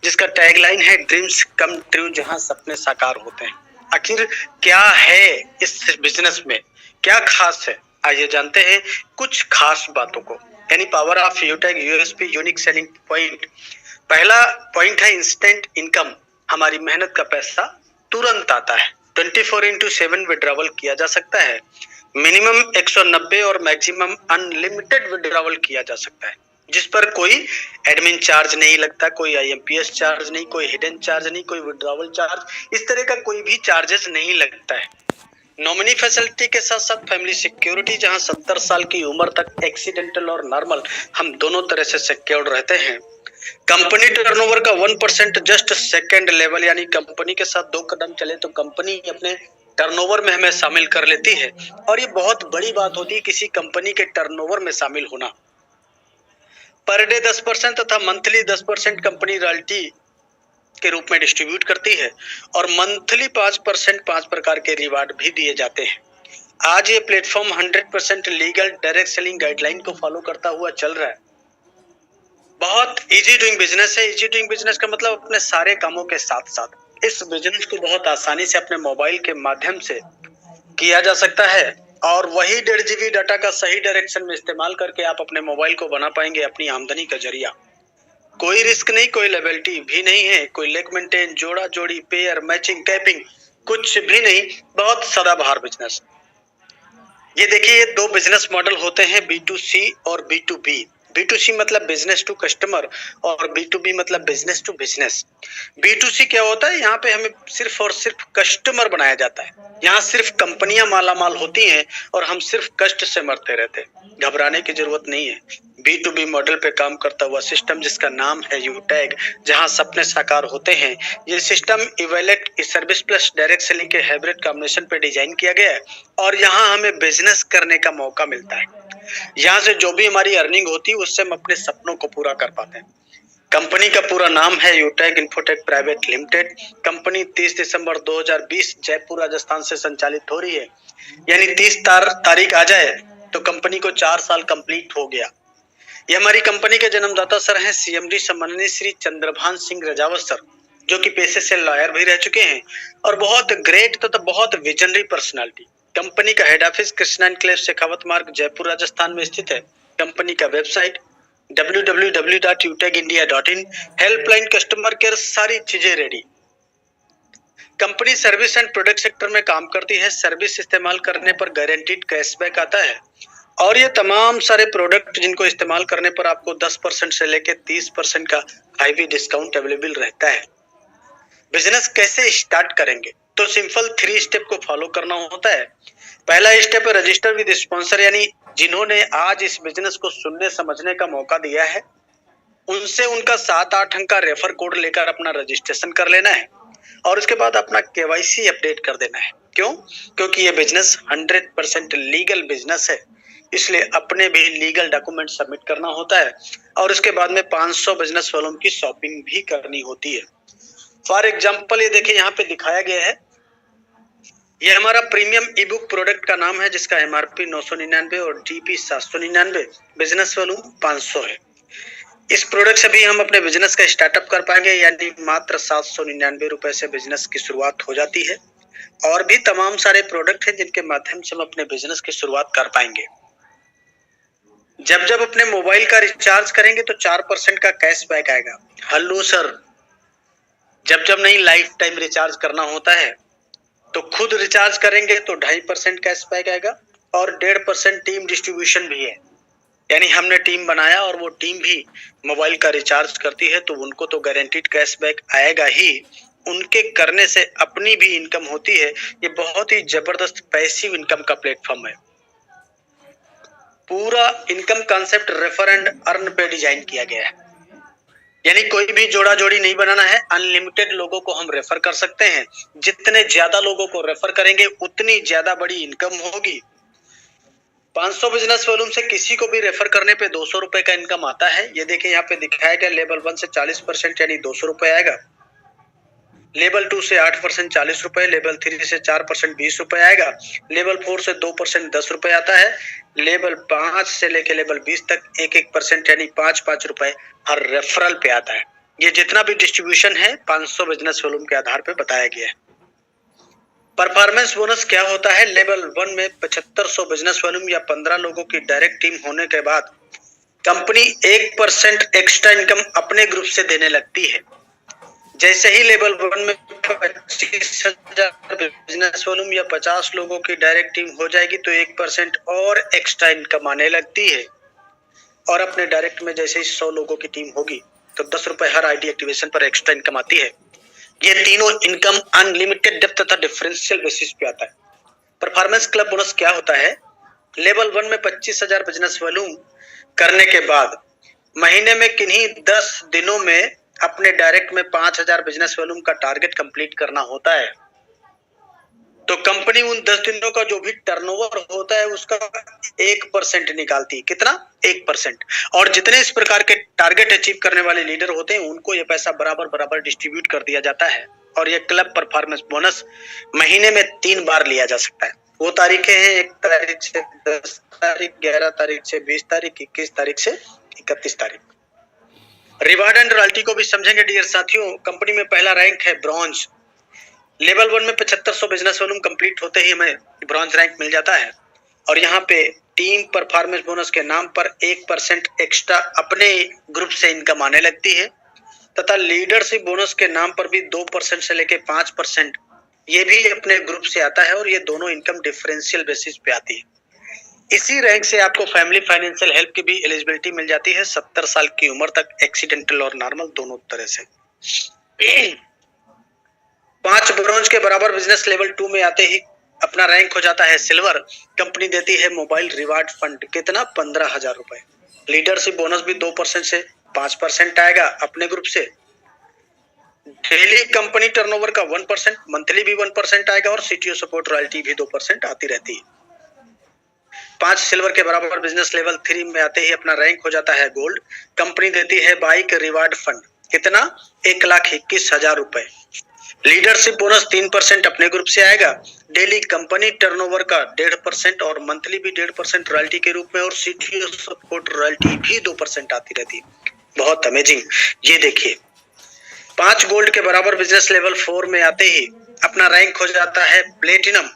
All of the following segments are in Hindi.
जिसका टैगलाइन है ड्रीम्स कम ट्रू, जहां सपने साकार होते हैं। आखिर क्या है इस बिजनेस में, क्या खास है, आइए जानते हैं कुछ खास बातों को। यानी पावर ऑफ यूटैग, यूएसपी, यूनिक सेलिंग पॉइंट। पहला पॉइंट है इंस्टेंट इनकम। हमारी मेहनत का पैसा तुरंत आता है। 24/7 विड्रॉवल किया जा सकता है। मिनिमम 190 और मैक्सिमम अनलिमिटेड विड्रॉवल किया जा सकता है, जिस पर कोई एडमिन चार्ज नहीं लगता, कोई आईएमपीएस चार्ज नहीं, कोई हिडन चार्ज नहीं, कोई विड्रॉवल चार्ज, इस तरह का कोई भी चार्जेस नहीं लगता है। नॉमिनी फैसिलिटी के साथ साथ फैमिली सिक्योरिटी, जहां 70 साल की उम्र तक एक्सीडेंटल और नॉर्मल हम दोनों तरह से सिक्योर्ड रहते हैं। कंपनी टर्नओवर का 1% जस्ट सेकंड लेवल, यानी कंपनी के साथ 2 कदम चले तो कंपनी अपने टर्नओवर में हमें शामिल कर लेती है, और ये बहुत बड़ी बात होती है किसी कंपनी के टर्नओवर में शामिल होना। पर डे 10% तथा मंथली 10% कंपनी रॉयल्टी के रूप में डिस्ट्रीब्यूट करती है, और मंथली 5% 5 प्रकार के रिवार्ड भी दिए जाते हैं। आज ये platform 100% legal direct selling guideline को फॉलो करता हुआ चल रहा है। बहुत इजी डूइंग बिजनेस है। इजी डूइंग बिजनेस का मतलब अपने सारे कामों के साथ साथ इस बिजनेस को बहुत आसानी से अपने मोबाइल के माध्यम से किया जा सकता है, और वही 1.5 GB डाटा का सही डायरेक्शन में इस्तेमाल करके आप अपने मोबाइल को बना पाएंगे अपनी आमदनी का जरिया। कोई रिस्क नहीं, कोई लायबिलिटी भी नहीं है, कोई लेग मेंटेन, जोड़ा जोड़ी, पेयर, मैचिंग, कैपिंग, कुछ भी नहीं। बहुत सदाबहार बिजनेस। ये देखिए, ये 2 बिजनेस मॉडल होते हैं, B2C और B2B। B2C मतलब बिजनेस टू कस्टमर, और B2B मतलब बिजनेस टू बिजनेस। B2C क्या होता है, यहाँ पे हमें सिर्फ और सिर्फ कस्टमर बनाया जाता है। यहाँ सिर्फ कंपनियां मालामाल होती हैं और हम सिर्फ कष्ट से मरते रहते हैं। घबराने की जरूरत नहीं है। B2B मॉडल पे काम करता हुआ सिस्टम, जिसका नाम है यूटैग, जहां सपने साकार होते हैं। ये system e-wallet service plus direct selling के हाइब्रिड कॉम्बिनेशन पे डिजाइन किया गया है, और यहाँ हमें बिजनेस करने का मौका मिलता है। यहाँ से जो भी हमारी अर्निंग होती है उससे हम अपने सपनों को पूरा कर पाते हैं। कंपनी का पूरा नाम है यूटैग इन्फोटेक प्राइवेट लिमिटेड। कंपनी 30 दिसंबर 2020 जयपुर राजस्थान से संचालित हो रही है। यानी 30 तारीख आ जाए तो कंपनी को 4 साल कंप्लीट हो गया। ये हमारी कंपनी के जन्मदाता सर हैं CMD सम्माननीय श्री चंद्रभान सिंह रजावत सर, जो कि पेशे से लॉयर भी रह चुके हैं, और बहुत ग्रेट तो बहुत विजनरी पर्सनालिटी। कंपनी का head office Krishna enclave Shekhawat मार्ग जयपुर राजस्थान में स्थित है। कंपनी का website www.utegindia.in, helpline, customer care, सारी चीजें ready. Company service and product sector में काम करती है। सर्विस इस्तेमाल करने पर गारंटीड कैशबैक आता है, और ये तमाम सारे प्रोडक्ट जिनको इस्तेमाल करने पर आपको 10% से लेकर 30% का हाईवी डिस्काउंट अवेलेबल रहता है। बिजनेस कैसे स्टार्ट करेंगे, तो सिंपल 3 स्टेप को फॉलो करना होता है। पहला स्टेप है रजिस्टर विद स्पॉन्सर, यानी जिन्होंने आज इस बिजनेस को सुनने समझने का मौका दिया है, उनसे उनका 7-8 अंक का रेफर कोड लेकर अपना रजिस्ट्रेशन कर लेना है, और उसके बाद अपना KYC अपडेट कर देना है। क्यों? क्योंकि ये बिजनेस 100% लीगल बिजनेस है, इसलिए अपने भी लीगल डॉक्यूमेंट सबमिट करना होता है, और उसके बाद में 500 बिजनेस वालों की शॉपिंग भी करनी होती है। फॉर एग्जाम्पल ये देखिए, यहाँ पे दिखाया गया है, ये हमारा प्रीमियम ई बुक प्रोडक्ट का नाम है, जिसका MRP 999 और DP 799, बिजनेस वॉल्यूम 500 है। इस प्रोडक्ट से भी हम अपने बिजनेस का स्टार्टअप कर पाएंगे, यानी मात्र 799 रुपए से बिजनेस की शुरुआत हो जाती है। और भी तमाम सारे प्रोडक्ट हैं जिनके माध्यम से हम अपने बिजनेस की शुरुआत कर पाएंगे। जब जब अपने मोबाइल का रिचार्ज करेंगे तो 4% का कैशबैक आएगा। हेलो सर, जब जब नहीं लाइफ टाइम रिचार्ज करना होता है तो खुद रिचार्ज करेंगे तो 2.5% कैशबैक आएगा, और 1.5% टीम डिस्ट्रीब्यूशन भी है। यानी हमने टीम बनाया और वो टीम भी मोबाइल का रिचार्ज करती है, तो उनको तो गारंटीड कैशबैक आएगा ही। उनके करने से अपनी भी इनकम होती है। ये बहुत ही जबरदस्त पैसिव इनकम का प्लेटफॉर्म है। पूरा income concept refer and earn पे डिजाइन किया गया है। यानी कोई भी जोड़ा जोड़ी नहीं बनाना है, अनलिमिटेड लोगों को हम रेफर कर सकते हैं। जितने ज्यादा लोगों को रेफर करेंगे उतनी ज्यादा बड़ी इनकम होगी। 500 बिजनेस वॉल्यूम से किसी को भी रेफर करने पे 200 रुपए का इनकम आता है। ये देखिए, यहाँ पे दिखाया गया लेवल 1 से 40% यानी 200 रुपए आएगा। लेवल 2 से 8% 40 रुपए, लेवल 3 से 4% 20 रुपए आएगा, लेवल 4 से 2% 10 रुपए आता है, लेवल 5 से लेके लेवल 20 तक 1-1% यानी 5-5 रुपए हर रेफरल पे आता है। ये जितना भी डिस्ट्रीब्यूशन है 500 बिजनेस वॉल्यूम के आधार पर बताया गया है। परफॉर्मेंस बोनस क्या होता है? लेवल 1 में 7500 बिजनेस वॉल्यूम या 15 लोगों की डायरेक्ट टीम होने के बाद कंपनी 1% एक्स्ट्रा इनकम अपने ग्रुप से देने लगती है। जैसे ही लेवल 1 में 25,000 बिजनेस वॉल्यूम या 50 लोगों की डायरेक्ट टीम हो जाएगी तो 1% और एक्स्ट्रा इनकम आने लगती है। और अपने डायरेक्ट में जैसे ही 100 लोगों की टीम होगी तो 10 रुपए हर आईडी एक्टिवेशन पर एक्स्ट्रा इनकम आती है। ये तीनों इनकम अनलिमिटेड डेप्थ तथा डिफरेंशियल बेसिस पे आता है। परफॉर्मेंस क्लब बोनस क्या होता है? लेवल 1 में 25,000 बिजनेस वॉल्यूम करने के बाद महीने में किन्हीं 10 दिनों में अपने डायरेक्ट में 5,000 बिजनेस वॉल्यूम का टारगेट कंप्लीट करना होता है तो कंपनी उन 10 दिनों का जो भी टर्नओवर होता है उसका 1% निकालती है। कितना? 1%। और जितने इस प्रकार के टारगेट अचीव करने वाले लीडर होते हैं उनको ये पैसा बराबर बराबर डिस्ट्रीब्यूट कर दिया जाता है। और ये क्लब परफॉर्मेंस बोनस महीने में 3 बार लिया जा सकता है। वो तारीखें हैं 1 तारीख से 10 तारीख, 11 तारीख से 20 तारीख, 21 तारीख से 31 तारीख। रिवार्ड एंड रॉयल्टी को भी समझेंगे डियर साथियों। कंपनी में पहला रैंक है ब्रॉन्ज। लेवल 1 में 7500 बिजनेस वॉल्यूम कंप्लीट होते ही हमें ब्रॉन्ज रैंक मिल जाता है। और यहाँ पे टीम परफॉर्मेंस बोनस के नाम पर 1% एक्स्ट्रा अपने ग्रुप से इनकम आने लगती है तथा लीडरशिप बोनस के नाम पर भी 2% से लेके 5% ये भी अपने ग्रुप से आता है और ये दोनों इनकम डिफरेंशियल बेसिस पे आती है। इसी रैंक से आपको फैमिली फाइनेंशियल हेल्प की भी एलिजिबिलिटी मिल जाती है 70 साल की उम्र तक, एक्सीडेंटल और नॉर्मल दोनों तरह से। 5 ब्रॉन्ज के बराबर बिजनेस लेवल 2 में आते ही अपना रैंक हो जाता है सिल्वर। कंपनी देती है मोबाइल रिवार्ड फंड। कितना? 15,000 रुपए। लीडरशिप बोनस भी 2% से 5% आएगा अपने ग्रुप से। डेली कंपनी टर्नओवर का 1%, मंथली भी 1% आएगा और सीटीओ सपोर्ट रॉयल्टी भी 2% आती रहती है। 5 सिल्वर के बराबर बिजनेस लेवल 3 में आते ही अपना रैंक हो जाता है गोल्ड। कंपनी देती है बाइक रिवार्ड फंड। कितना? 1,21,000 रुपए। लीडरशिप बोनस 3% अपने ग्रुप से आएगा। डेली कंपनी टर्नओवर का 1.5% और मंथली भी 1.5% रॉयल्टी के रूप में और सीटीओ सपोर्ट रॉयल्टी भी 2% आती रहती है। बहुत अमेजिंग। ये देखिए 5 गोल्ड के बराबर बिजनेस लेवल 4 में आते ही अपना रैंक हो जाता है प्लेटिनम।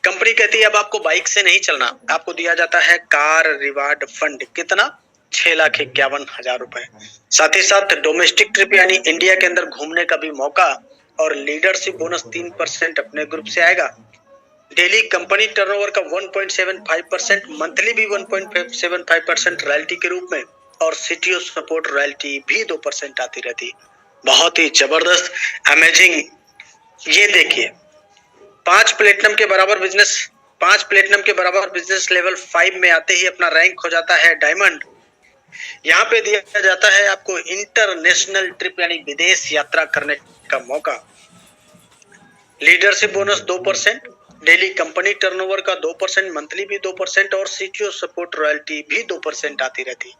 कंपनी कहती है अब आपको बाइक से नहीं चलना, आपको दिया जाता है कार रिवार्ड फंड। कितना? 6,51,000 रुपए। साथ ही साथ डोमेस्टिक ट्रिप यानी इंडिया के अंदर घूमने का भी मौका और लीडरशिप बोनस 3% अपने ग्रुप से आएगा। डेली कंपनी टर्नओवर का 1.75%, मंथली भी 1.75% रॉयल्टी के रूप में और सीटीओ सपोर्ट रॉयल्टी भी 2% आती रहती। बहुत ही जबरदस्त, अमेजिंग। ये देखिए 5 प्लेटिनम के बराबर बिजनेस लेवल 5 में आते ही अपना रैंक हो जाता है डायमंड। यहाँ पे दिया जाता है आपको इंटरनेशनल ट्रिप यानी विदेश यात्रा करने का मौका। Leadership bonus 2%, daily company turnover का 2%, मंथली भी 2% और सीटीओ सपोर्ट रॉयल्टी भी 2% आती रहती।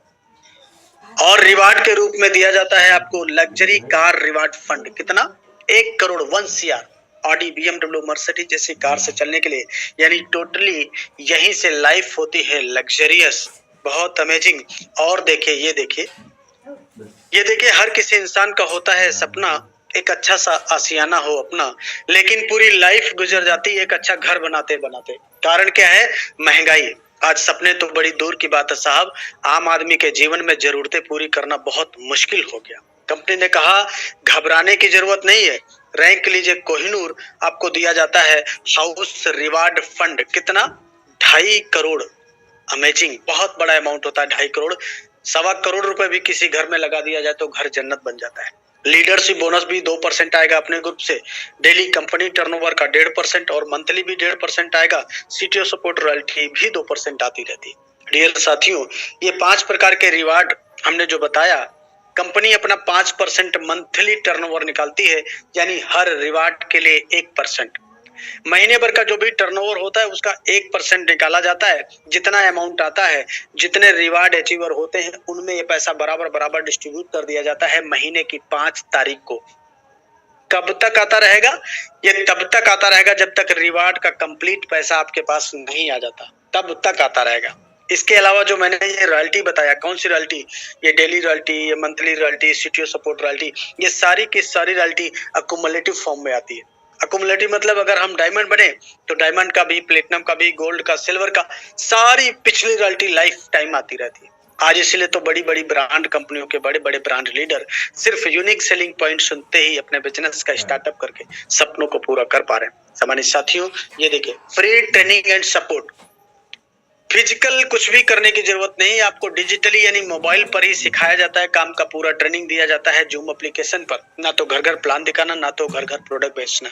और रिवार्ड के रूप में दिया जाता है आपको लग्जरी कार रिवार्ड फंड। कितना? 1 crore 1 CR Audi, BMW, Mercedes जैसी कार से चलने के लिए। यानी टोटली यहीं से लाइफ होती है लग्जरियस। बहुत अमेजिंग। और देखिए ये देखिए हर किसी इंसान का होता है सपना एक अच्छा सा आशियाना हो अपना, लेकिन पूरी लाइफ गुजर जाती है एक अच्छा घर बनाते बनाते। कारण क्या है? महंगाई। आज सपने तो बड़ी दूर की बात है साहब, आम आदमी के जीवन में जरूरतें पूरी करना बहुत मुश्किल हो गया। कंपनी ने कहा घबराने की जरूरत नहीं है, रैंक लीजिए कोहिनूर, आपको दिया जाता है हाउस रिवार्ड फंड। कितना? 2.5 करोड़। अमेजिंग, बहुत बड़ा अमाउंट होता है 2.5 करोड़। 1.25 करोड़ रुपए भी किसी घर में लगा दिया जाए तो घर जन्नत बन जाता है। लीडरशिप बोनस भी 2% आएगा अपने ग्रुप से। डेली कंपनी टर्नओवर का 1.5% और मंथली भी 1.5% आएगा। सीटीओ सपोर्ट रॉयल्टी भी 2% आती रहती। डियर साथियों, ये 5 प्रकार के रिवार्ड हमने जो बताया, कंपनी अपना 5% मंथली टर्नओवर निकालती है, यानी हर रिवार्ड के लिए 1%। महीने भर का जो भी टर्नओवर होता है उसका 1% निकाला जाता है। जितना अमाउंट आता है, जितने रिवार्ड अचीवर होते हैं, उनमें ये पैसा बराबर बराबर डिस्ट्रीब्यूट कर दिया जाता है महीने की 5 तारीख को। कब तक आता रहेगा? ये तब तक आता रहेगा जब तक रिवार्ड का कंप्लीट पैसा आपके पास नहीं आ जाता, तब तक आता रहेगा। इसके अलावा जो मैंने ये रॉयल्टी बताया, कौन सी रॉयल्टी, ये डेली रॉयल्टी, ये monthly royalty, CTO support royalty, ये सारी की सारी रॉयल्टी अकुमुलेटिव फॉर्म में आती है। अकुमुलेटिव मतलब अगर हम डायमंड बने तो डायमंड का भी, प्लेटिनम का भी, गोल्ड का, सिल्वर का, सारी पिछली रॉयल्टी लाइफ टाइम आती रहती है। आज इसलिए तो बड़ी बड़ी ब्रांड कंपनियों के बड़े बड़े ब्रांड लीडर सिर्फ यूनिक सेलिंग पॉइंट सुनते ही अपने बिजनेस का स्टार्टअप करके सपनों को पूरा कर पा रहे हैं। सामान्य साथियों, ये देखिए, free training and support, physical कुछ भी करने की जरूरत नहीं, आपको डिजिटली यानी मोबाइल पर ही सिखाया जाता है, काम का पूरा ट्रेनिंग दिया जाता है जूम एप्लीकेशन पर। ना तो घर घर प्लान दिखाना, ना तो घर घर प्रोडक्ट बेचना।